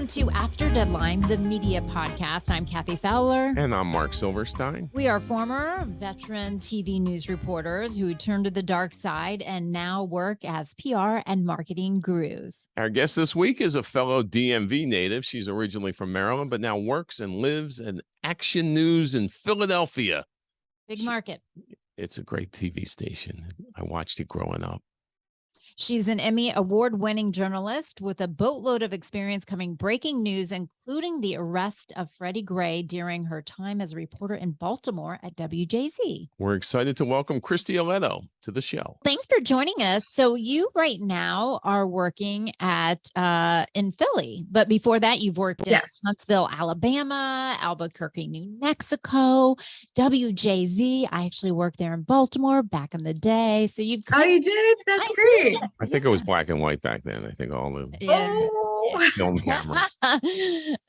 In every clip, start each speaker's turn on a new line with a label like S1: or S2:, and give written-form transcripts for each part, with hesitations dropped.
S1: Welcome to After Deadline, the media podcast. I'm Kathy Fowler.
S2: And I'm Mark Silverstein.
S1: We are former veteran TV news reporters who turned to the dark side and now work as PR and marketing gurus.
S2: Our guest this week is a fellow DMV native. She's originally from Maryland, but now works and lives in Action News in Philadelphia.
S1: Big market.
S2: It's a great TV station. I watched it growing up.
S1: She's an Emmy award-winning journalist with a boatload of experience covering breaking news, including the arrest of Freddie Gray during her time as a reporter in Baltimore at WJZ.
S2: We're excited to welcome Christie Ileto to the show.
S1: Thanks for joining us. So you right now are working at in Philly, but before that you've worked in Huntsville, Alabama, Albuquerque, New Mexico, WJZ. I actually worked there in Baltimore back in the day. So you've
S3: you did? That's great.
S2: I think it was black and white back then. I think all the film cameras.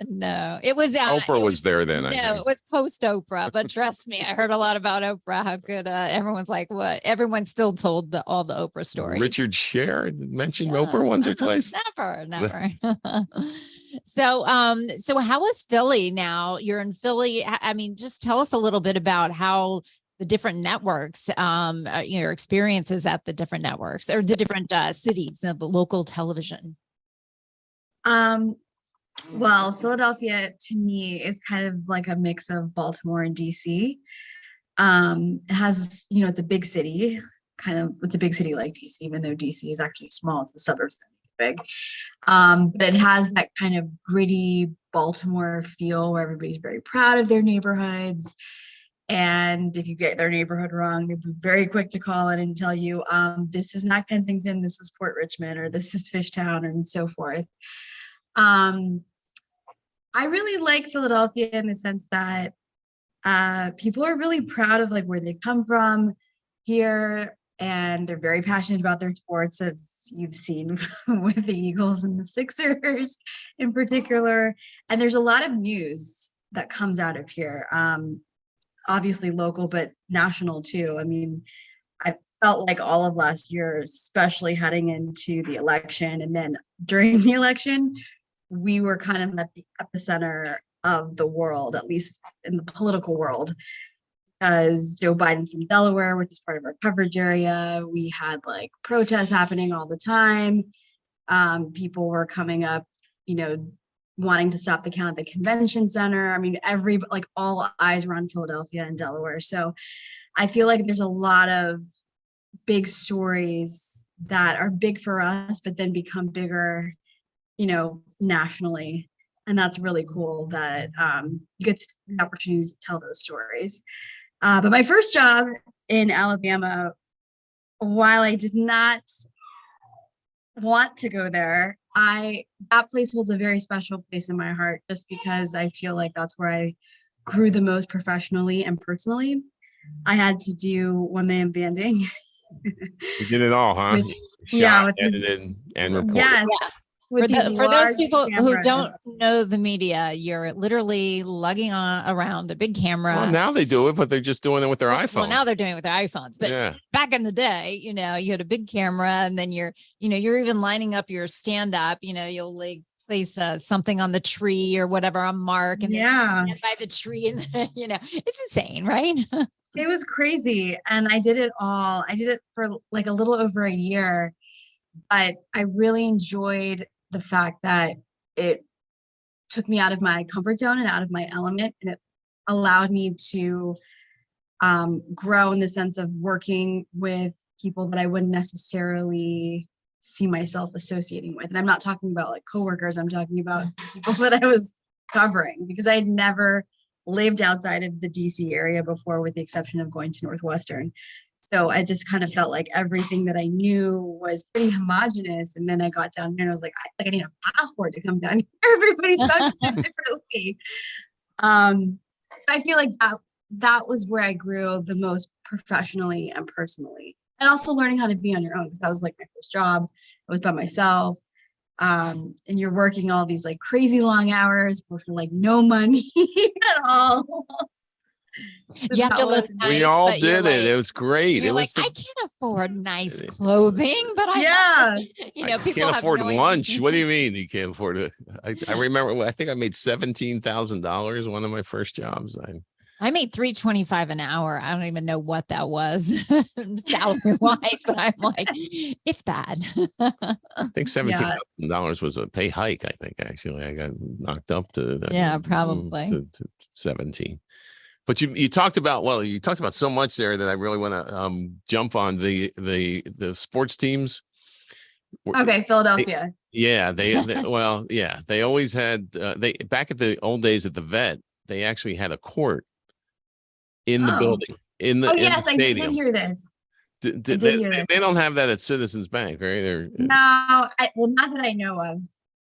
S1: No, it was
S2: Oprah was there then. I think.
S1: It was post Oprah, but trust me, I heard a lot about Oprah. How good everyone's like, what? Everyone still told all the Oprah stories.
S2: Richard Scher mentioned Oprah once or twice.
S1: Never. So how is Philly now? You're in Philly. I mean, just tell us a little bit about how the different networks, your experiences at the different networks or the different cities of local television.
S3: Well, Philadelphia to me is kind of like a mix of Baltimore and DC. It has, it's a big city, it's a big city like DC, even though DC is actually small, it's the suburbs that are big. But it has that kind of gritty Baltimore feel where everybody's very proud of their neighborhoods. And if you get their neighborhood wrong, they'll be very quick to call in and tell you, this is not Kensington, this is Port Richmond, or this is Fishtown, and so forth. I really like Philadelphia in the sense that people are really proud of like where they come from here, and they're very passionate about their sports, as you've seen with the Eagles and the Sixers in particular. And there's a lot of news that comes out of here. Obviously local, but national too. I mean, I felt like all of last year, especially heading into the election, and then during the election, we were kind of at the epicenter of the world, at least in the political world, because Joe Biden from Delaware, which is part of our coverage area, we had like protests happening all the time. People were coming up, wanting to stop the count at the convention center. I mean, all eyes were on Philadelphia and Delaware. So I feel like there's a lot of big stories that are big for us, but then become bigger, nationally. And that's really cool that you get the opportunity to tell those stories. But my first job in Alabama, while I did not want to go there, that place holds a very special place in my heart, just because I feel like that's where I grew the most professionally and personally. I had to do one-man banding.
S2: You did it all, huh? Edited, and reported.
S3: Yes.
S1: Yeah. For those people who don't know the media, you're literally lugging around a big camera.
S2: Well, now they do it, but they're just doing it with their iPhone.
S1: Well, now they're doing it with their iPhones. But back in the day, you had a big camera, and then you're even lining up your stand-up. You'll like place something on the tree or whatever, a mark, and then stand by the tree, and it's insane, right?
S3: It was crazy, and I did it all. I did it for like a little over a year, but I really enjoyed the fact that it took me out of my comfort zone and out of my element, and it allowed me to grow in the sense of working with people that I wouldn't necessarily see myself associating with. And I'm not talking about like coworkers, I'm talking about people that I was covering, because I had never lived outside of the DC area before, with the exception of going to Northwestern. So I just kind of felt like everything that I knew was pretty homogenous. And then I got down here and I was like, I need a passport to come down here. Everybody's talking so differently. So I feel like that was where I grew the most professionally and personally. And also learning how to be on your own, because that was like my first job. I was by myself. And you're working all these like crazy long hours for like no money at all.
S1: You have to look nice.
S2: We all did it. It was great.
S1: It was I can't afford nice clothing, but people
S2: can't afford lunch. What do you mean you can't afford I remember, I think I made $17,000 one of my first jobs.
S1: I made $3.25 an hour. I don't even know what that was salary wise, but I'm like, it's bad.
S2: I think $17,000 was a pay hike. I think actually I got knocked up to
S1: probably
S2: to 17. But you talked about so much there that I really want to jump on the sports teams.
S3: Okay, Philadelphia.
S2: They always had they back at the old days at the Vet, they actually had a court in the building in the
S3: yes,
S2: I
S3: did hear this.
S2: They don't have that at Citizens Bank, right?
S3: No, well, not that I know of.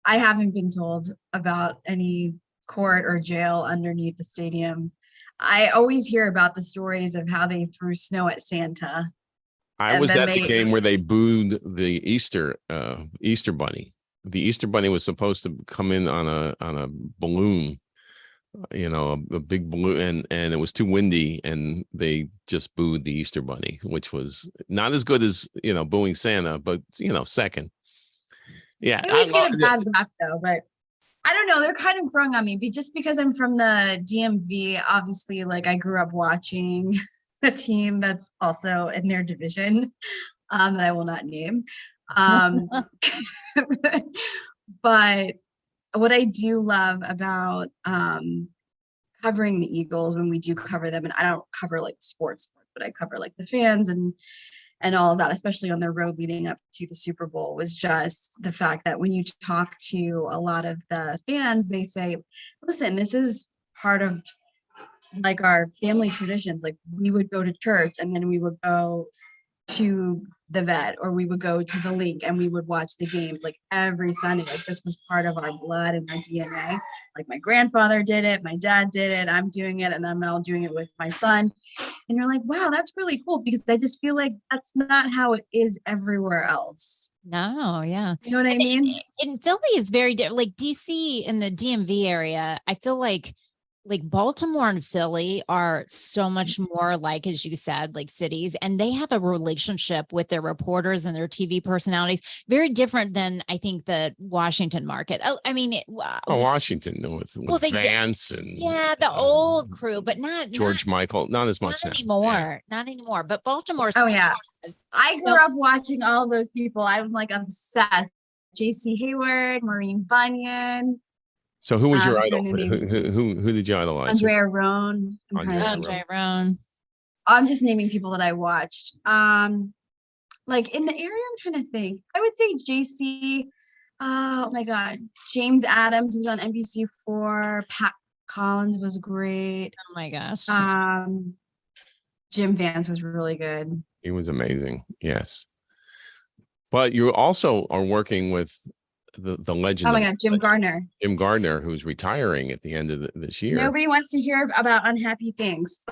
S3: I haven't been told about any court or jail underneath the stadium. I always hear about the stories of how they threw snow at Santa.
S2: I was at the game where they booed the Easter Bunny. The Easter Bunny was supposed to come in on a balloon, a big balloon, and it was too windy, and they just booed the Easter Bunny, which was not as good as booing Santa, but second. Yeah,
S3: I always get a bad rap though, but I don't know. They're kind of growing on me, just because I'm from the DMV. Obviously, like I grew up watching a team that's also in their division that I will not name. But what I do love about covering the Eagles when we do cover them, and I don't cover like sports, but I cover like the fans and all of that, especially on their road leading up to the Super Bowl, was just the fact that when you talk to a lot of the fans, they say, listen, this is part of like our family traditions. Like we would go to church and then we would go to the Vet, or we would go to the link and we would watch the games like every Sunday. Like this was part of our blood and our DNA. Like my grandfather did it, my dad did it, I'm doing it, and I'm now doing it with my son. And you're like, wow, that's really cool, because I just feel like that's not how it is everywhere else.
S1: No, yeah.
S3: You know what I mean?
S1: In Philly is very different. Like DC in the DMV area, I feel like Baltimore and Philly are so much more like, as you said, like cities, and they have a relationship with their reporters and their TV personalities very different than I think the Washington market. I mean,
S2: Washington with Vance and
S1: the old crew, but not
S2: George Michael, not as much
S1: anymore. Yeah. Not anymore. But Baltimore.
S3: I grew up watching all those people. I'm like obsessed. J.C. Hayward, Maureen Bunyan.
S2: So who was your idol? Who did you idolize?
S3: Andrea Roan.
S1: Andrea Roan.
S3: I'm just naming people that I watched. Like in the area, I'm trying to think. I would say JC. Oh my God, James Adams was on NBC4. Pat Collins was great.
S1: Oh my gosh.
S3: Jim Vance was really good.
S2: He was amazing. Yes. But you also are working with the legend.
S3: Oh my God, Jim Gardner.
S2: Jim Gardner, who's retiring at the end of this year.
S3: Nobody wants to hear about unhappy things.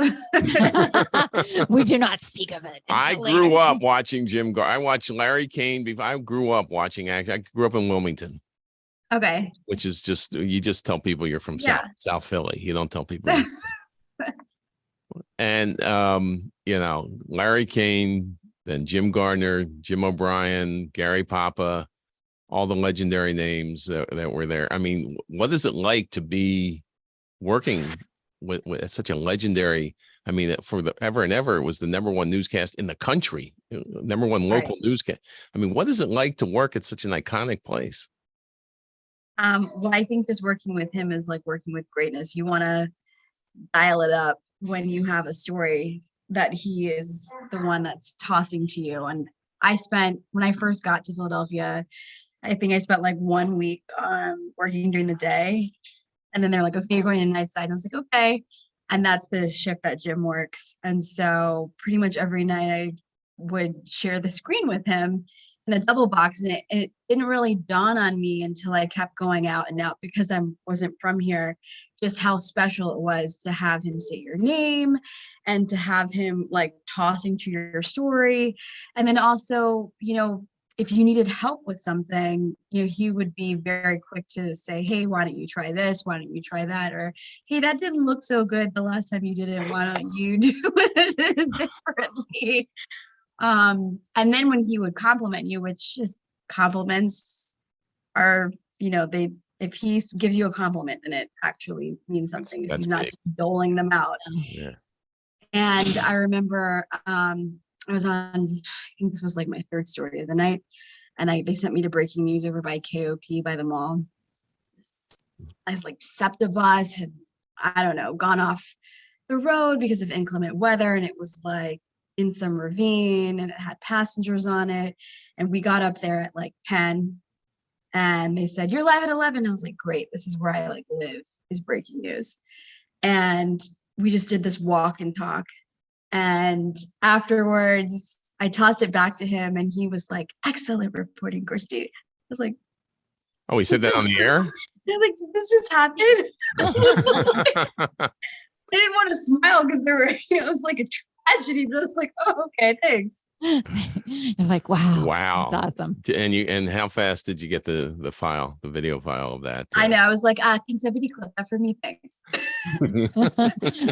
S1: We do not speak of it.
S2: I grew up watching Jim Gardner. I watched Larry Kane. I grew up watching action. I grew up in Wilmington.
S3: Okay.
S2: Which is you just tell people you're from South Philly. You don't tell people. And Larry Kane, then Jim Gardner, Jim O'Brien, Gary Papa, all the legendary names that were there. I mean, what is it like to be working with such a legendary? I mean, for the ever and ever, it was the #1 newscast in the country, #1 local newscast. I mean, what is it like to work at such an iconic place?
S3: Well, I think just working with him is like working with greatness. You want to dial it up when you have a story that he is the one that's tossing to you. And when I first got to Philadelphia, I think I spent like 1 week working during the day. And then they're like, okay, you're going to night side. And I was like, okay. And that's the shift that Jim works. And so pretty much every night I would share the screen with him in a double box. And it didn't really dawn on me until I kept going out and out, because I wasn't from here, just how special it was to have him say your name and to have him like tossing to your story. And then also, if you needed help with something, he would be very quick to say, hey, why don't you try this? Why don't you try that? Or, hey, that didn't look so good the last time you did it. Why don't you do it differently? And then when he would compliment you, which his compliments are, they If he gives you a compliment, then it actually means something, because he's not just doling them out.
S2: Yeah.
S3: And I remember I was on, I think this was like my third story of the night, and they sent me to breaking news over by KOP by the mall. I like SEPTA bus had, I don't know, gone off the road because of inclement weather, and it was like in some ravine, and it had passengers on it. And we got up there at like 10, and they said, "You're live at 11." I was like, great, this is where I like live, is breaking news. And we just did this walk and talk. And afterwards, I tossed it back to him, and he was like, "Excellent reporting, Christie." I was like,
S2: oh, he said that on the air?
S3: I was like, did this just happen? I didn't want to smile because there were, it was like a tragedy, but I was like, oh, okay, thanks.
S1: You're like, wow.
S2: Wow.
S1: That's awesome.
S2: And how fast did you get the video file of that?
S3: I know. I was like, can somebody clip that for me? Thanks.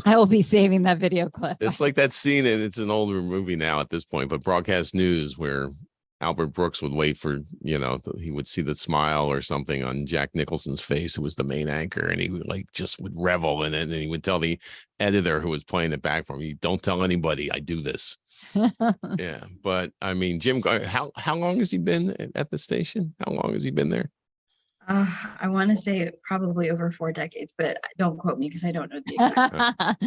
S1: I will be saving that video clip.
S2: It's like that scene, and it's an older movie now at this point, but Broadcast News, where Albert Brooks would wait for, he would see the smile or something on Jack Nicholson's face, who was the main anchor, and he would would revel in it. And he would tell the editor who was playing it back for him, "Don't tell anybody I do this." Yeah. But I mean, Jim, how long has he been at the station? How long has he been there?
S3: I want to say probably over 4 decades, but don't quote me because I don't know the exact.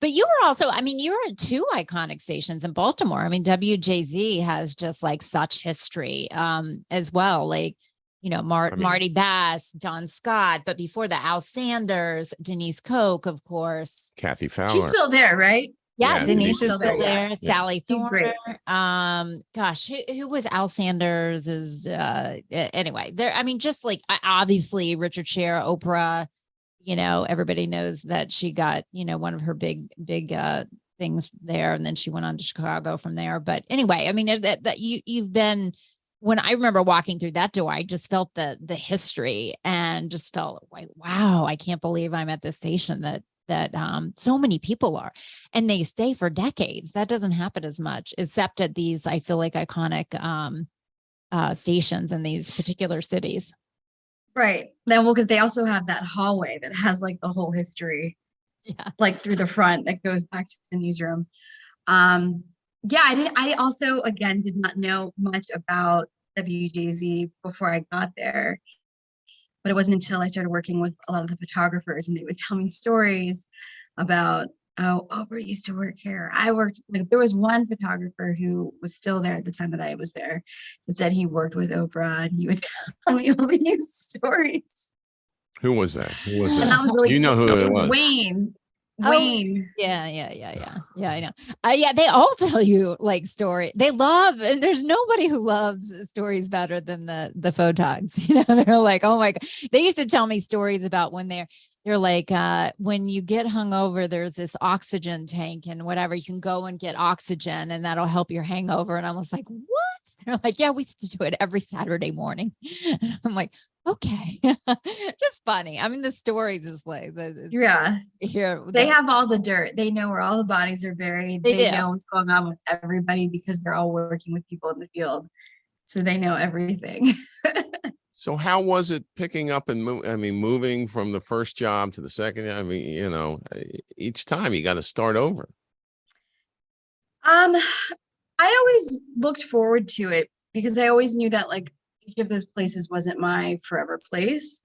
S1: But you were also, you were at 2 iconic stations in Baltimore. WJZ has just like such history as well. Like, Marty Bass, Don Scott, but before the Al Sanders, Denise Koch, of course.
S2: Kathy Fowler.
S3: She's still there, right?
S1: Yeah, Denise is still there.
S3: Yeah.
S1: Sally Thorne.
S3: Great.
S1: Gosh, who was Al Sanders? Anyway, there. Just like obviously Richard Scher, Oprah. Everybody knows that she got one of her big things there, and then she went on to Chicago from there. But anyway, that you've been. When I remember walking through that door, I just felt the history, and just felt like, wow, I can't believe I'm at this station that so many people are, and they stay for decades. That doesn't happen as much, except at these, I feel like, iconic stations in these particular cities.
S3: Right. Then, because they also have that hallway that has like the whole history, like through the front, that goes back to the newsroom. I also, again, did not know much about WJZ before I got there. But it wasn't until I started working with a lot of the photographers, and they would tell me stories about, Oprah used to work here. There was one photographer who was still there at the time that I was there that said he worked with Oprah, and he would tell me all these stories.
S2: Who was that?
S3: And that was really
S2: who it was.
S3: Wayne.
S1: Yeah, I know. They all tell you like story. They love, and there's nobody who loves stories better than the photogs. They're like, oh my God. They used to tell me stories about when they're like, when you get hungover, there's this oxygen tank and whatever, you can go and get oxygen, and that'll help your hangover. And I was like, what? They're like, yeah, we used to do it every Saturday morning. I'm like, okay. Just funny. The stories is like, here
S3: they have all the dirt. They know where all the bodies are buried. They know what's going on with everybody, because they're all working with people in the field, so they know everything.
S2: So how was it picking up and moving from the first job to the second? Each time you got to start over.
S3: I always looked forward to it, because I always knew that like each of those places wasn't my forever place.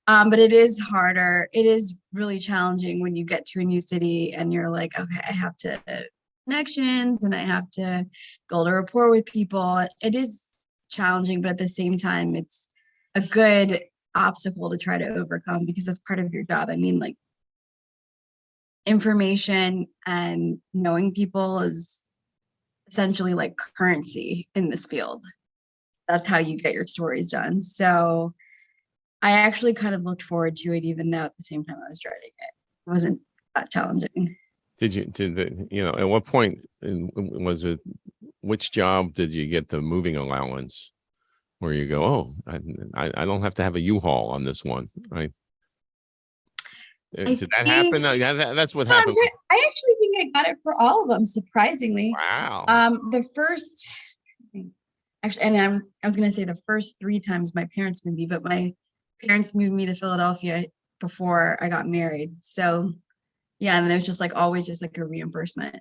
S3: But it is harder. It is really challenging when you get to a new city and you're like, okay, I have to connections and I have to build a rapport with people. It is challenging, but at the same time, it's a good obstacle to try to overcome, because that's part of your job. Like, information and knowing people is essentially like currency in this field. That's how you get your stories done. So I actually kind of looked forward to it, even though at the same time I was dreading it. It wasn't that challenging.
S2: At what point was it, which job did you get the moving allowance where you go, oh, I don't have to have a U-Haul on this one, right? Did that happen? That's what happened.
S3: I actually think I got it for all of them, surprisingly.
S2: Wow.
S3: The first, actually, and I was going to say the first 3 times my parents moved me, but my parents moved me to Philadelphia before I got married. So yeah, and there's just like always just like a reimbursement.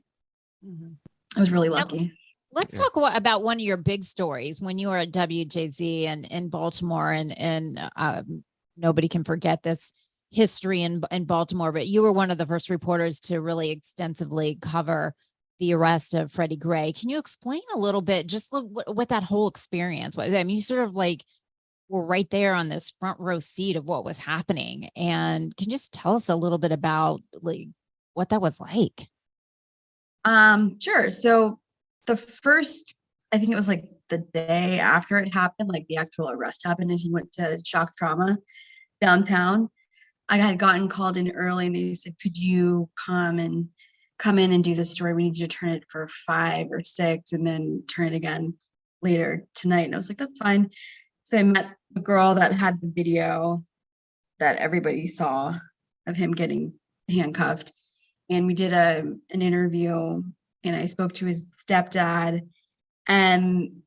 S1: Mhm.
S3: I was really
S1: Now,
S3: lucky.
S1: let's talk about one of your big stories when you were at WJZ and in Baltimore, and nobody can forget this history in Baltimore. But you were one of the first reporters to really extensively cover the arrest of Freddie Gray. Can you explain a little bit just what that whole experience was? I mean, you sort of like were right there on this front row seat of what was happening, and can you just tell us a little bit about like what that was like?
S3: Sure. So the first, I think it was like the day after it happened, like the actual arrest happened, and he went to shock trauma downtown. I had gotten called in early, and they said, "Could you come in and do the story? We need you to turn it for 5 or 6, and then turn it again later tonight." And I was like, "That's fine." So I met the girl that had the video that everybody saw of him getting handcuffed, and we did an interview, and I spoke to his stepdad, and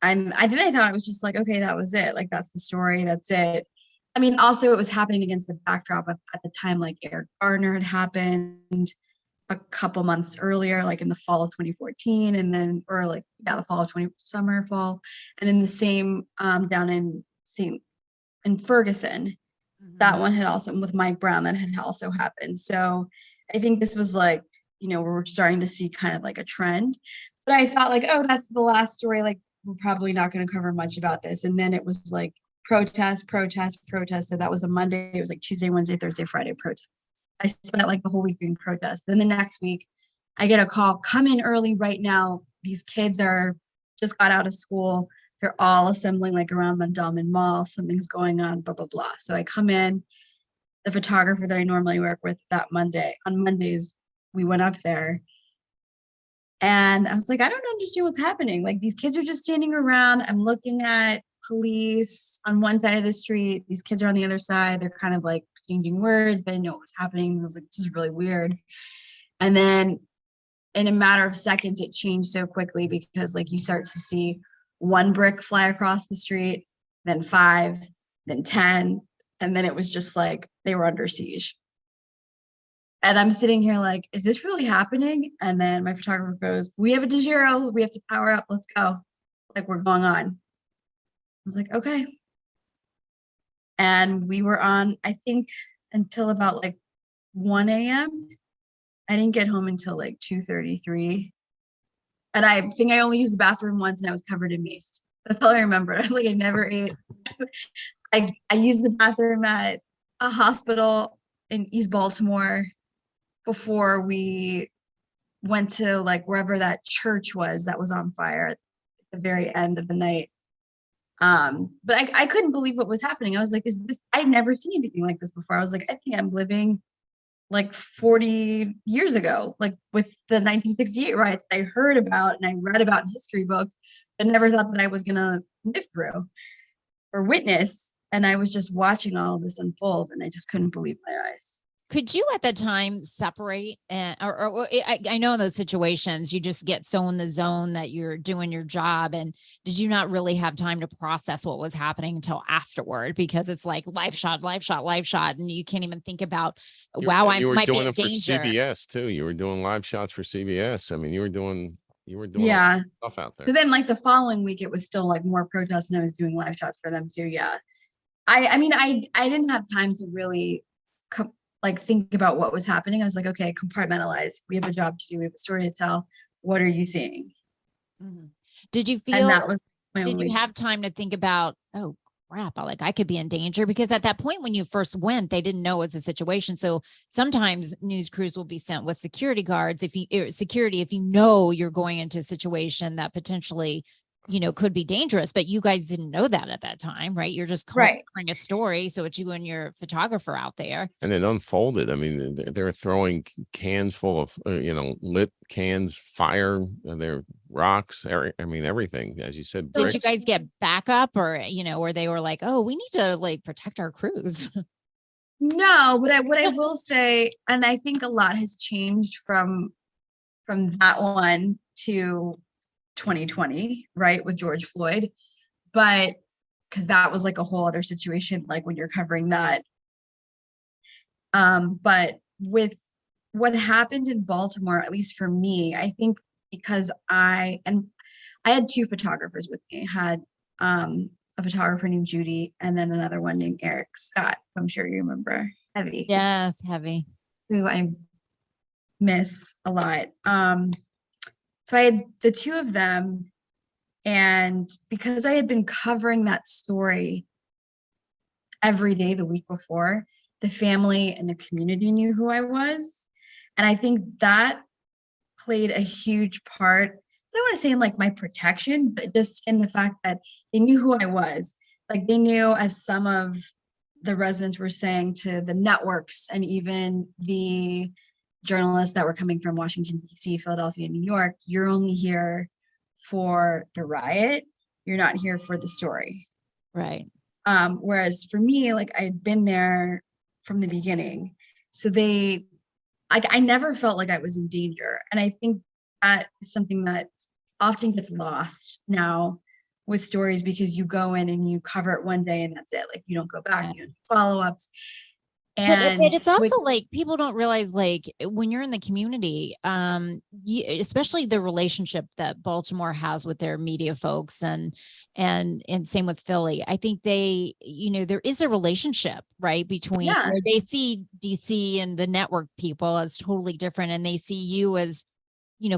S3: I thought it was just like, okay, that was it. Like, that's the story. That's it. I mean, also it was happening against the backdrop of at the time, like Eric Garner had happened a couple months earlier, like in the fall of 2014, and then, or like, yeah, the fall of summer, fall. And then the same down in Ferguson, that one had also, with Mike Brown, that had also happened. So I think this was like, we're starting to see kind of like a trend. But I thought like, oh, that's the last story. Like, we're probably not going to cover much about this. And then it was like protest, protest, protest. So that was a Monday. It was like Tuesday, Wednesday, Thursday, Friday protest. I spent like the whole week doing protest. Then the next week, I get a call, come in early right now. These kids are just got out of school. They're all assembling like around Mondawmin Mall. Something's going on, blah, blah, blah. So I come in, the photographer that I normally work with that Monday, on Mondays, we went up there. And I was like, I don't understand what's happening. Like, these kids are just standing around. I'm looking at police on one side of the street. These kids are on the other side. They're kind of like exchanging words, but I didn't know what was happening. I was like, this is really weird. And then in a matter of seconds, it changed so quickly because like you start to see one brick fly across the street, then 5, then 10. And then it was just like they were under siege. And I'm sitting here like, is this really happening? And then my photographer goes, we have a DeGiro. We have to power up. Let's go. Like, we're going on. I was like, okay. And we were on, I think, until about like 1 a.m. I didn't get home until like 2:33. And I think I only used the bathroom once, and I was covered in mace. That's all I remember. Like, I never ate. I used the bathroom at a hospital in East Baltimore before we went to like wherever that church was that was on fire at the very end of the night. But I couldn't believe what was happening. I was like, is this, I'd never seen anything like this before. I was like, I think I'm living like 40 years ago, like with the 1968 riots I heard about and I read about in history books, but never thought that I was gonna live through or witness. And I was just watching all of this unfold, and I just couldn't believe my eyes.
S1: Could you at the time separate or I know in those situations you just get so in the zone that you're doing your job, and did you not really have time to process what was happening until afterward, because it's like live shot, live shot, live shot, and you can't even think about, wow, I might be in danger.
S2: For CBS too. You were doing live shots for CBS. I mean, you were doing
S3: yeah,
S2: stuff out there.
S3: So then like the following week it was still like more protests, and I was doing live shots for them too. Yeah. I mean, I didn't have time to really like think about what was happening. I was like, okay, compartmentalize. We have a job to do. We have a story to tell. What are you seeing?
S1: Mm-hmm. Did you feel,
S3: and that was
S1: did you have time to think about, oh crap, I could be in danger? Because at that point when you first went, they didn't know it was a situation. So sometimes news crews will be sent with security guards if you know you're going into a situation that potentially could be dangerous, but you guys didn't know that at that time, right? You're just covering a story. So it's you and your photographer out there.
S2: And it unfolded. I mean, they're throwing cans full of, lit cans, fire, they're rocks. I mean, everything, as you said.
S1: Did you guys get backup, or, or they were like, oh, we need to like protect our crews?
S3: No, what I will say, and I think a lot has changed from that one to 2020, right, with George Floyd. But because that was like a whole other situation, like when you're covering that. But with what happened in Baltimore, at least for me, I think because I had two photographers with me. I had a photographer named Judy and then another one named Eric Scott. I'm sure you remember. Heavy.
S1: Yes, Heavy.
S3: Who I miss a lot. So I had the two of them, and because I had been covering that story every day the week before, the family and the community knew who I was. And I think that played a huge part. I don't want to say in like my protection, but just in the fact that they knew who I was. Like they knew, as some of the residents were saying to the networks and even the journalists that were coming from Washington, D.C., Philadelphia, New York, you're only here for the riot. You're not here for the story.
S1: Right.
S3: Whereas for me, like I had been there from the beginning. So I never felt like I was in danger. And I think that is something that often gets lost now with stories, because you go in and you cover it one day and that's it. Like you don't go back, you do follow-ups. And
S1: but it's also like people don't realize, like when you're in the community, especially the relationship that Baltimore has with their media folks and same with Philly. I think they, there is a relationship, right, between where they see DC and the network people as totally different, and they see you as,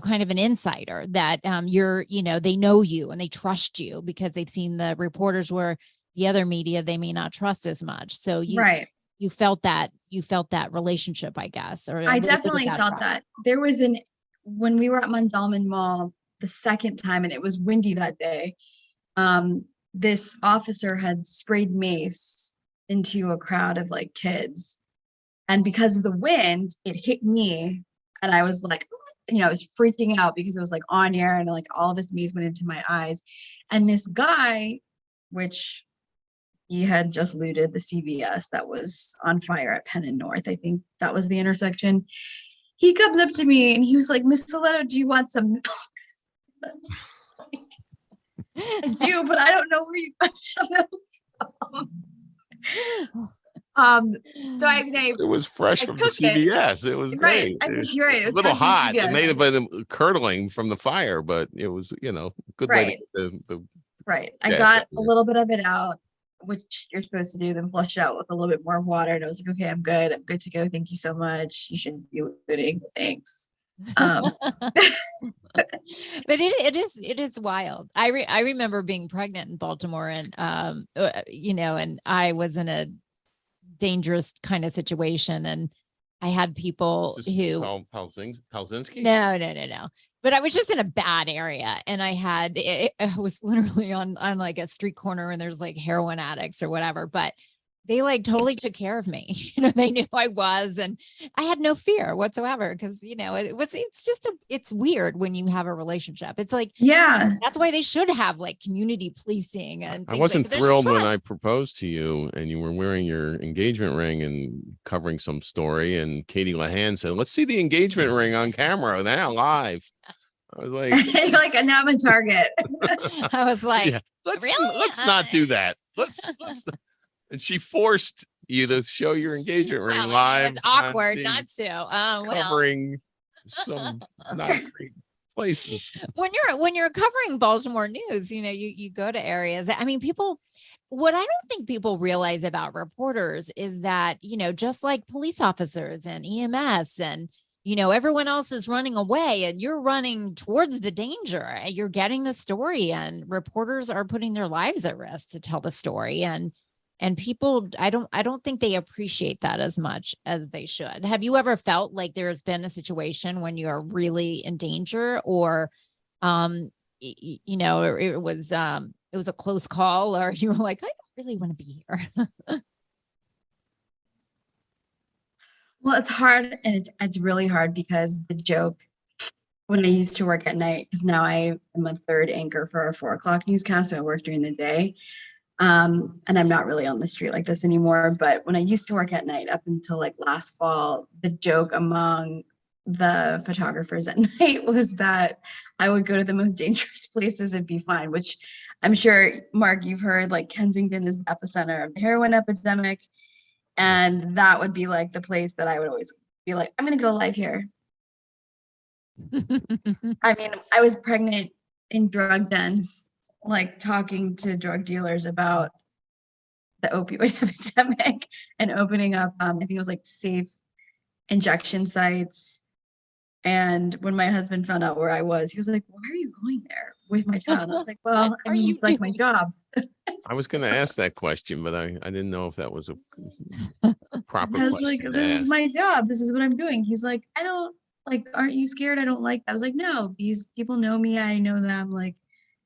S1: kind of an insider that you're, they know you and they trust you because they've seen the reporters where the other media they may not trust as much. So you felt that relationship, I guess, or
S3: I definitely felt that. There was when we were at Mondalman Mall the second time, and it was windy that day. This officer had sprayed mace into a crowd of like kids, and because of the wind, it hit me, and I was like, I was freaking out because it was like on air, and like all this mace went into my eyes, and this guy, which he had just looted the CVS that was on fire at Penn and North. I think that was the intersection. He comes up to me and he was like, "Miss Ileto, do you want some milk?" I do, but I don't know where you got some milk from. So I mean,
S2: it was fresh from the CVS. It was great.
S3: Right. You're right. It was
S2: a little hot. It may have been curdling from the fire, but it was, good way to
S3: right. I got a little bit of it out, which you're supposed to do, then flush it out with a little bit more water. And I was like, okay, I'm good to go. Thank you so much. You shouldn't be looting. Thanks.
S1: But it is wild. I remember being pregnant in Baltimore, and and I was in a dangerous kind of situation, and I had people who
S2: Palzinski.
S1: No. But I was just in a bad area, and I was literally on like a street corner, and there's like heroin addicts or whatever, but they like totally took care of me. They knew I was, and I had no fear whatsoever, because, it's weird when you have a relationship. It's like, that's why they should have like community policing. And
S2: I wasn't thrilled when I proposed to you and you were wearing your engagement ring and covering some story, and Katie Lahan said, "Let's see the engagement ring on camera now live." I was like,
S3: you're like, now I'm a target.
S1: I was like,
S2: let's not do that. Let's and she forced you to show your engagement ring live.
S1: It's awkward not to.
S2: Covering some not great places.
S1: When you're covering Baltimore news, you go to areas. I mean, what I don't think people realize about reporters is that, just like police officers and EMS and, everyone else is running away and you're running towards the danger, and you're getting the story, and reporters are putting their lives at risk to tell the story. And people, I don't think they appreciate that as much as they should. Have you ever felt like there's been a situation when you're really in danger, or, it was a close call, or you were like, I don't really want to be here?
S3: Well, it's hard, and it's really hard because the joke when I used to work at night, because now I am a third anchor for our 4:00 newscast, so I work during the day. And I'm not really on the street like this anymore. But when I used to work at night up until like last fall, the joke among the photographers at night was that I would go to the most dangerous places and be fine, which I'm sure, Mark, you've heard, like Kensington is the epicenter of the heroin epidemic. And that would be like the place that I would always be like, I'm going to go live here. I mean, I was pregnant in drug dens, like talking to drug dealers about the opioid epidemic and opening up, I think it was like safe injection sites. And when my husband found out where I was, he was like, why are you going there with my child? I was like, well, I mean, it's like my job.
S2: I was going to ask that question, but I didn't know if that was a proper
S3: I was like,
S2: question.
S3: this is my job. This is what I'm doing. He's like, I don't like, aren't you scared? I don't like that. I was like, no, these people know me. I know them. Like,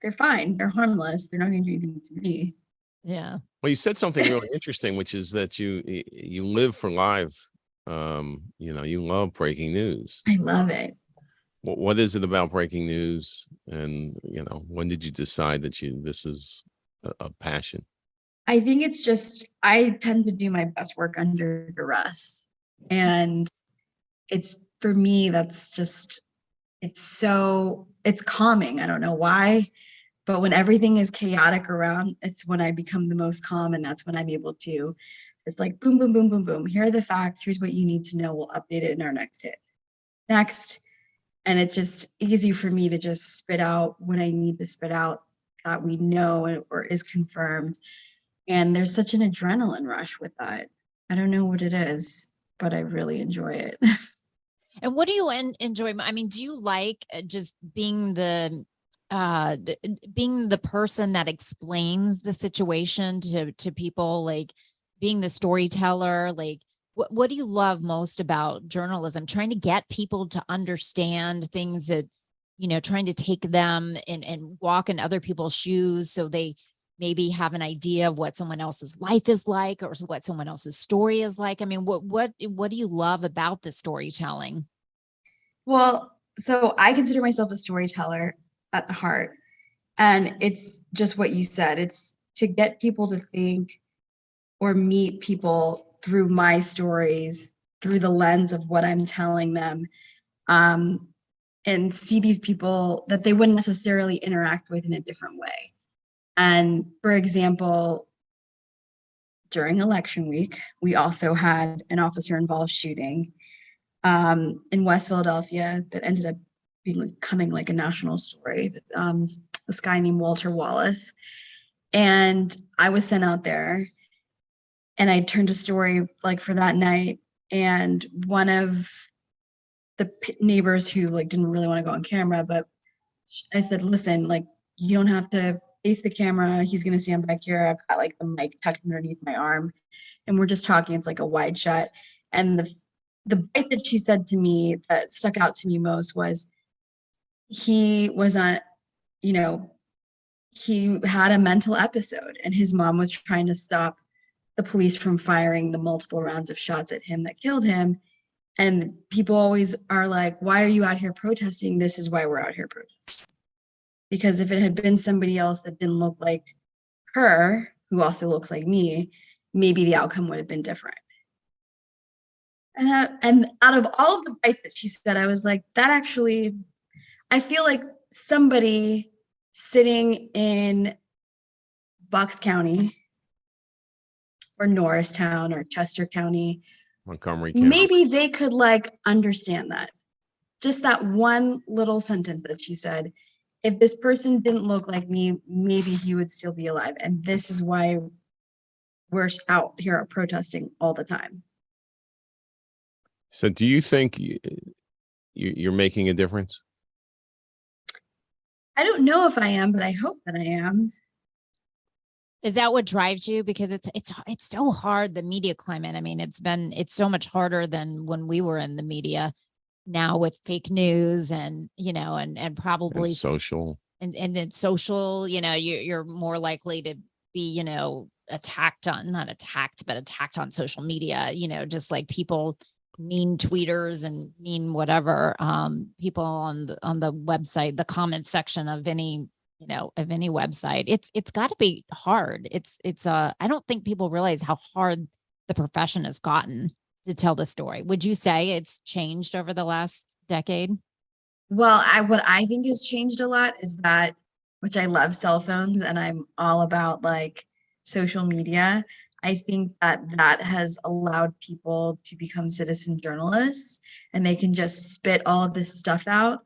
S3: they're fine. They're harmless. They're not going to do anything to me.
S1: Yeah.
S2: Well, you said something really interesting, which is that you live for live. You love breaking news.
S3: I love it.
S2: What is it about breaking news? And, when did you decide that this is a passion?
S3: I think it's just, I tend to do my best work under duress. And for me, that's just, it's calming. I don't know why, but when everything is chaotic around, it's when I become the most calm. And that's when I'm able to, it's like, boom, boom, boom, boom, boom. Here are the facts. Here's what you need to know. We'll update it in our next hit. Next. And it's just easy for me to just spit out what I need to spit out that we know or is confirmed. And there's such an adrenaline rush with that. I don't know what it is, but I really enjoy it.
S1: And what do you enjoy? I mean, do you like just being the person that explains the situation to people, like being the storyteller? Like, what do you love most about journalism? Trying to get people to understand things that, trying to take them and walk in other people's shoes so they maybe have an idea of what someone else's life is like or what someone else's story is like. I mean, what do you love about the storytelling?
S3: Well, so I consider myself a storyteller at the heart. And it's just what you said. It's to get people to think or meet people through my stories, through the lens of what I'm telling them, and see these people that they wouldn't necessarily interact with in a different way. And for example, during election week, we also had an officer-involved shooting in West Philadelphia that ended up becoming like a national story. This guy named Walter Wallace. And I was sent out there and I turned a story like for that night. And one of the neighbors who like didn't really want to go on camera, but I said, listen, like, you don't have to face the camera. He's going to see I'm back here. I've got like the mic tucked underneath my arm and we're just talking. It's like a wide shot. And the bite that she said to me that stuck out to me most was he was on, he had a mental episode and his mom was trying to stop the police from firing the multiple rounds of shots at him that killed him. And people always are like, why are you out here protesting? This is why we're out here protesting. Because if it had been somebody else that didn't look like her, who also looks like me, maybe the outcome would have been different. And out of all of the bites that she said, I was like, that actually, I feel like somebody sitting in Bucks County or Norristown or Chester County,
S2: Montgomery County,
S3: maybe they could like understand that. Just that one little sentence that she said, if this person didn't look like me, maybe he would still be alive. And this is why we're out here protesting all the time.
S2: So do you think you're making a difference?
S3: I don't know if I am, but I hope that I am.
S1: Is that what drives you? Because it's so hard, the media climate. I mean, it's so much harder than when we were in the media now with fake news and, and probably
S2: social
S1: and then social, you're more likely to be, attacked on social media, just like people, mean tweeters and mean whatever, people on the website, the comment section of any website. It's got to be hard. I don't think people realize how hard the profession has gotten. to tell the story? Would you say it's changed over the last decade?
S3: Well, what I think has changed a lot is that, which I love cell phones and I'm all about like social media. I think that has allowed people to become citizen journalists, and they can just spit all of this stuff out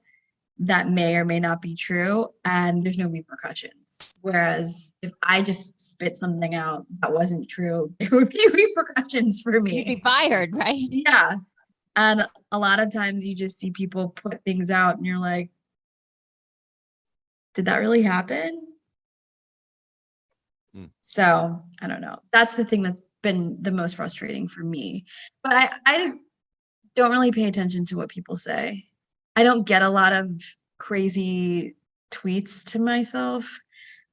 S3: that may or may not be true, and there's no repercussions. Whereas if I just spit something out that wasn't true, there would be repercussions for me.
S1: You'd be fired, right?
S3: Yeah. And a lot of times you just see people put things out and you're like, did that really happen? So I don't know. That's the thing that's been the most frustrating for me. But I don't really pay attention to what people say. I don't get a lot of crazy tweets to myself,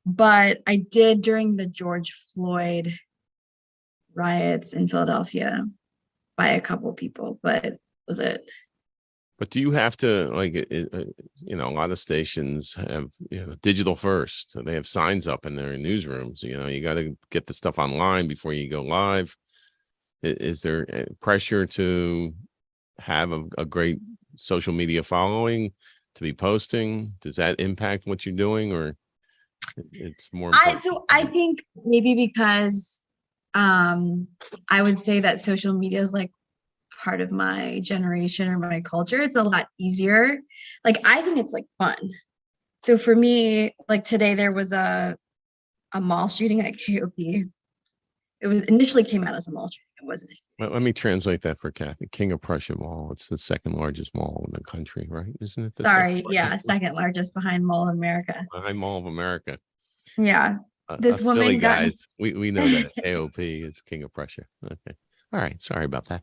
S3: but I did during the George Floyd riots in Philadelphia by a couple people, but was it?
S2: But do you have to, like, a lot of stations have digital first. They have signs up in their newsrooms. You got to get the stuff online before you go live. Is there pressure to have a great social media following, to be posting? Does that impact what you're doing, or it's more important?
S3: So I think maybe because I would say that social media is like part of my generation or my culture. It's a lot easier. Like, I think it's like fun. So for me, like today there was a mall shooting at KOP. It was initially came out as a mall shooting. It wasn't.
S2: Well, let me translate that for Kathy. King of Prussia Mall. It's the second largest mall in the country, right? Isn't it?
S3: Sorry, yeah, second largest behind Mall of America.
S2: Behind Mall of America.
S3: Yeah. This woman
S2: Philly guys, we know that KOP is King of Prussia. Okay. All right. Sorry about that.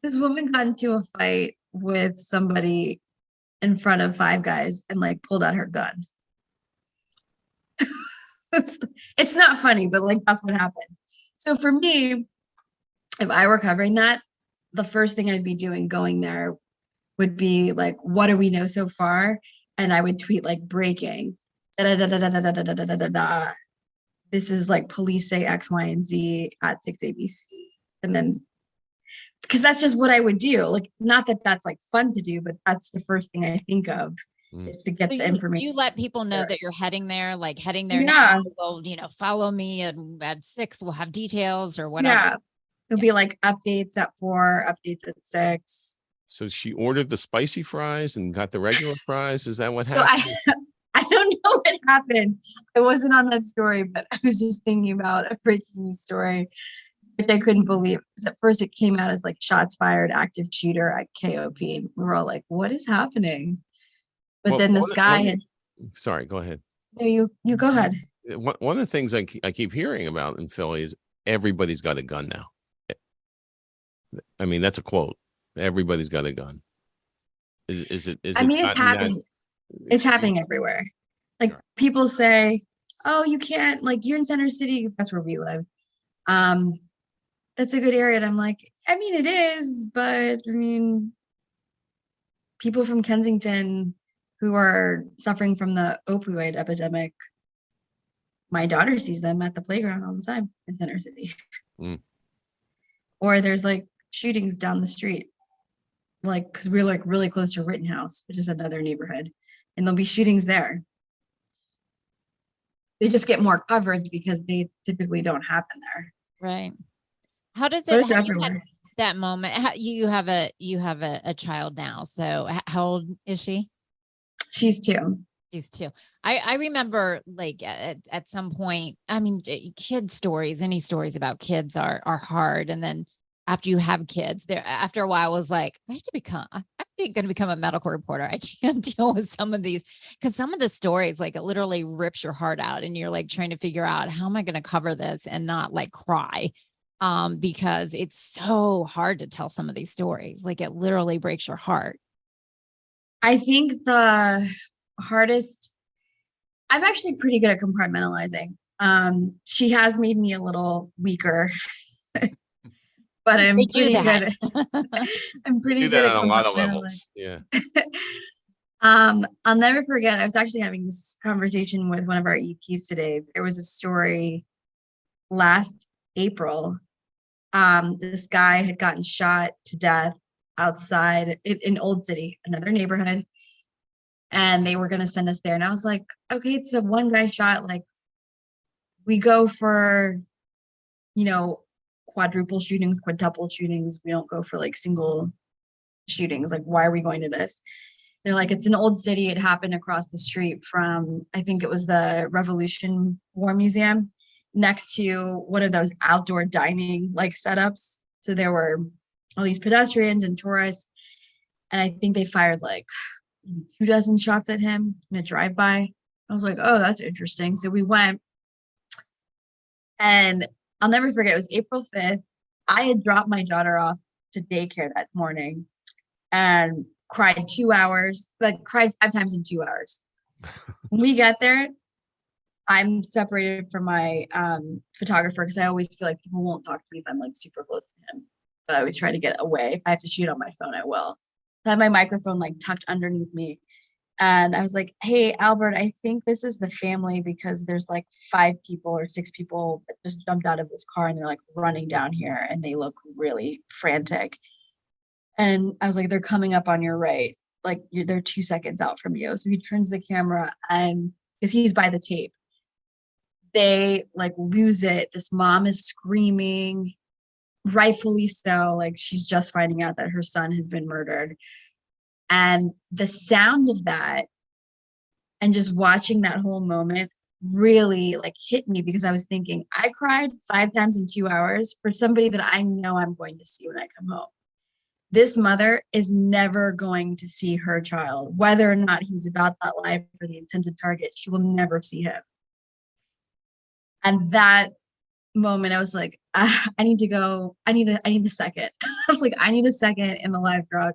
S3: This woman got into a fight with somebody in front of five guys and like pulled out her gun. It's not funny, but like that's what happened. So for me, if I were covering that, the first thing I'd be doing going there would be like, what do we know so far? And I would tweet like breaking. This is like police say X, Y, and Z at 6 ABC. And then because that's just what I would do. Like, not that that's like fun to do, but that's the first thing I think of is to get the information.
S1: Do you let people know that you're heading there? Like heading there
S3: now,
S1: well, follow me at 6, we'll have details or whatever.
S3: Yeah. It'll be like updates at 4, updates at 6.
S2: So she ordered the spicy fries and got the regular fries. Is that what happened?
S3: So I don't know what happened. I wasn't on that story, but I was just thinking about a breaking news story, which I couldn't believe. Because at first it came out as like shots fired, active shooter at KOP. We were all like, what is happening? But then this guy had.
S2: Sorry, go ahead.
S3: No, you go ahead.
S2: One of the things I keep hearing about in Philly is everybody's got a gun now. I mean, that's a quote. Everybody's got a gun. Is it?
S3: I mean, it's happening. It's happening everywhere. Like people say, "Oh, you can't. Like you're in Center City. That's where we live. That's a good area." And I'm like, I mean, it is, but I mean, people from Kensington who are suffering from the opioid epidemic, my daughter sees them at the playground all the time in Center City. Or there's like shootings down the street, like because we're like really close to Rittenhouse, which is another neighborhood, and there'll be shootings there. They just get more coverage because they typically don't happen there.
S1: Right. How does it that moment? You have a child now. So how old is she?
S3: She's 2.
S1: She's 2. I remember like at some point, I mean, kid stories, any stories about kids are hard. And then after you have kids there, after a while, I was like, I'm going to become a medical reporter. I can't deal with some of these, because some of the stories, like it literally rips your heart out and you're like trying to figure out how am I going to cover this and not like cry. Because it's so hard to tell some of these stories. Like it literally breaks your heart.
S3: I think the hardest, I'm actually pretty good at compartmentalizing. She has made me a little weaker, but I'm pretty good. I'm pretty good at
S2: on a lot of levels. Yeah.
S3: I'll never forget. I was actually having this conversation with one of our EPs today. There was a story last April This guy had gotten shot to death outside in Old City, another neighborhood, and they were going to send us there. And I was like, okay, it's a one guy shot. Like, we go for, you know, quadruple shootings, quintuple shootings. We don't go for like single shootings. Like, why are we going to this? They're like, it's an Old City. It happened across the street from, I think it was the Revolution War Museum, next to one of those outdoor dining like setups. So there were all these pedestrians and tourists. And I think they fired like 24 shots at him in a drive-by. I was like, oh, that's interesting. So we went, and I'll never forget, it was April 5th. I had dropped my daughter off to daycare that morning and cried 2 hours, like cried 5 times in 2 hours. When we get there, I'm separated from my photographer because I always feel like people won't talk to me if I'm like super close to him. But I always try to get away. If I have to shoot on my phone, I will. I had my microphone like tucked underneath me. And I was like, hey, Albert, I think this is the family because there's like 5 people or 6 people that just jumped out of this car and they're like running down here and they look really frantic. And I was like, they're coming up on your right. Like they're 2 seconds out from you. So he turns the camera and because he's by the tape, they like lose it. This mom is screaming, rightfully so. Like she's just finding out that her son has been murdered. And the sound of that and just watching that whole moment really like hit me because I was thinking, I cried 5 times in 2 hours for somebody that I know I'm going to see when I come home. This mother is never going to see her child, whether or not he's about that life or the intended target. She will never see him. And that moment, I was like, I need to go. I need a second. I was like, I need a second in the live truck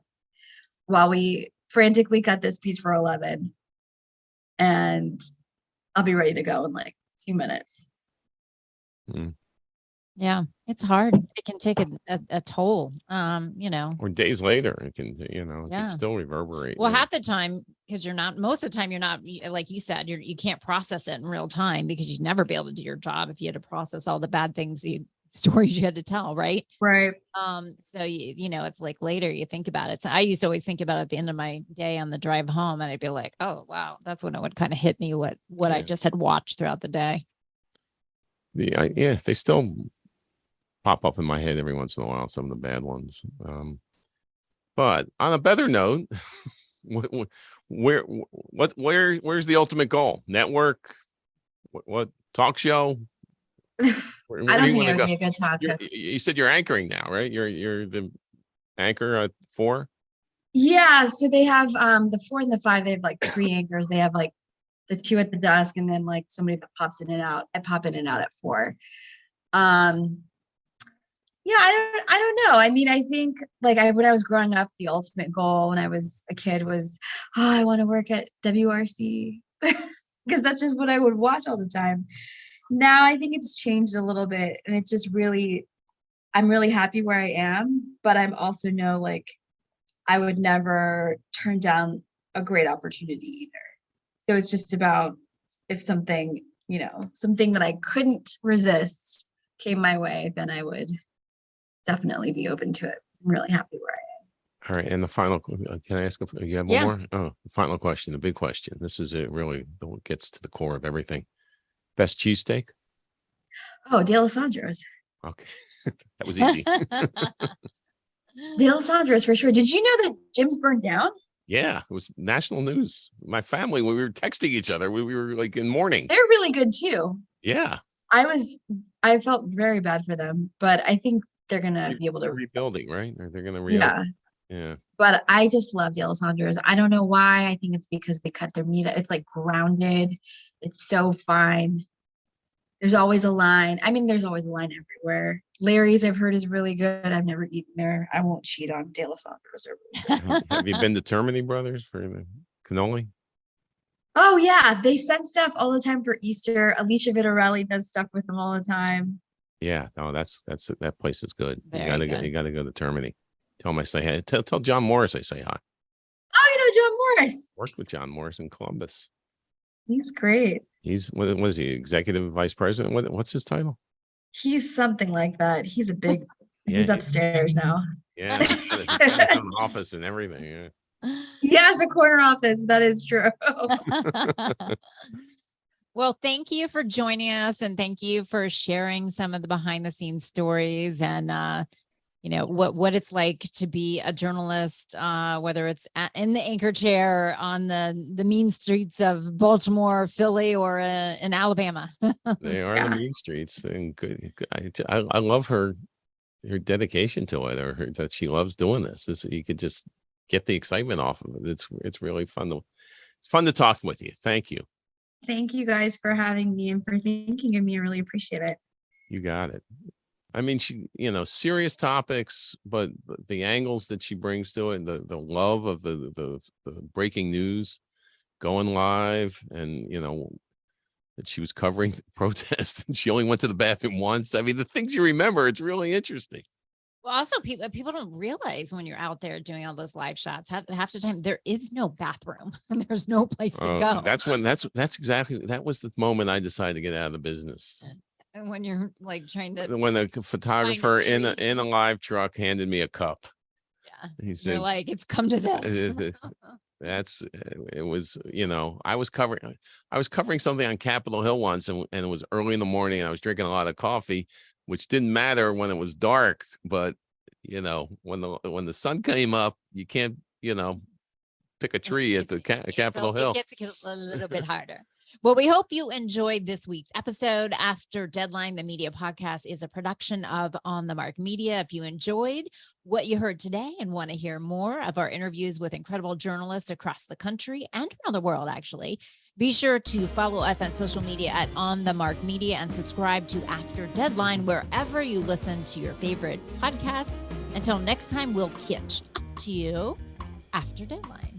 S3: while we frantically cut this piece for 11. And I'll be ready to go in like 2 minutes.
S1: Yeah, it's hard. It can take a toll, you know.
S2: Or days later, it can, it can still reverberate.
S1: Well, half the time, because most of the time, you're not, like you said, you can't process it in real time because you'd never be able to do your job if you had to process all the bad things, stories you had to tell, right?
S3: Right.
S1: So it's like later you think about it. So I used to always think about it at the end of my day on the drive home, and I'd be like, oh wow, that's when it would kind of hit me what I just had watched throughout the day.
S2: They still pop up in my head every once in a while, some of the bad ones. But on a better note, where's the ultimate goal? Network? What talk show?
S3: I don't think it would be a good talk.
S2: You said you're anchoring now, right? You're the anchor at 4.
S3: Yeah, so they have the 4 and the 5. They have like 3 anchors. They have like the 2 at the desk, and then like somebody that pops in and out. I pop in and out at 4. Yeah, I don't know. I mean, I think like when I was growing up, the ultimate goal when I was a kid was, I want to work at WRC because that's just what I would watch all the time. Now I think it's changed a little bit, and it's just really, I'm really happy where I am, but I'm also know like I would never turn down a great opportunity either. So it's just about if something, something that I couldn't resist came my way, then I would definitely be open to it. I'm really happy where I am.
S2: All right. And the final, can I ask if you have one more? Oh, the final question, the big question. This is it really what gets to the core of everything. Best cheesesteak?
S3: Oh, De Alessandro's.
S2: Okay. That was easy.
S3: De Alessandro's for sure. Did you know that Jim's burned down?
S2: Yeah, it was national news. My family, when we were texting each other, we were like in mourning.
S3: They're really good too.
S2: Yeah.
S3: I felt very bad for them, but I think they're going to be able to
S2: rebuilding, right? Or they're going to reopen. Yeah.
S3: But I just love De Alessandro's. I don't know why. I think it's because they cut their meat. It's like grounded. It's so fine. There's always a line. I mean, there's always a line everywhere. Larry's, I've heard, is really good. I've never eaten there. I won't cheat on De Alessandro's.
S2: Have you been to Termini Brothers for the cannoli?
S3: Oh yeah, they send stuff all the time for Easter. Alicia Vitarelli does stuff with them all the time.
S2: Yeah, no, that place is good.
S1: Very
S2: you gotta go to Termini. Tell him I say hi. Tell John Morris I say hi.
S3: Oh, you know John Morris.
S2: Worked with John Morris in Columbus.
S3: He's great.
S2: He's what is he? Executive vice president? What's his title?
S3: He's something like that. He's a big He's upstairs now.
S2: Yeah, he's got his own office and everything. Yeah.
S3: Yeah, it's a corner office. That is true.
S1: Well, thank you for joining us, and thank you for sharing some of the behind the scenes stories and, what it's like to be a journalist, whether it's in the anchor chair on the mean streets of Baltimore, Philly, or in Alabama.
S2: They are the mean streets, and good. I love her dedication to it, or that she loves doing this. You could just get the excitement off of it. It's really fun to talk with you. Thank you.
S3: Thank you guys for having me and for thinking of me. I really appreciate it.
S2: You got it. I mean, she, serious topics, but the angles that she brings to it, the love of the breaking news, going live, and that she was covering the protest and she only went to the bathroom once. I mean, the things you remember, it's really interesting.
S1: Well, also people don't realize when you're out there doing all those live shots, half the time there is no bathroom and there's no place to go.
S2: That's exactly, that was the moment I decided to get out of the business.
S1: And when you're like trying to,
S2: when the photographer in a live truck handed me a cup.
S1: Yeah.
S2: He said,
S1: you're like, it's come to this.
S2: It was, I was covering something on Capitol Hill once, and it was early in the morning, and I was drinking a lot of coffee, which didn't matter when it was dark, but when the sun came up, you can't, pick a tree at the Capitol Hill.
S1: It gets a little bit harder. Well, we hope you enjoyed this week's episode. After Deadline, the media podcast is a production of On the Mark Media. If you enjoyed what you heard today and want to hear more of our interviews with incredible journalists across the country and around the world, actually, be sure to follow us on social media at On the Mark Media and subscribe to After Deadline wherever you listen to your favorite podcasts. Until next time, we'll catch up to you after Deadline.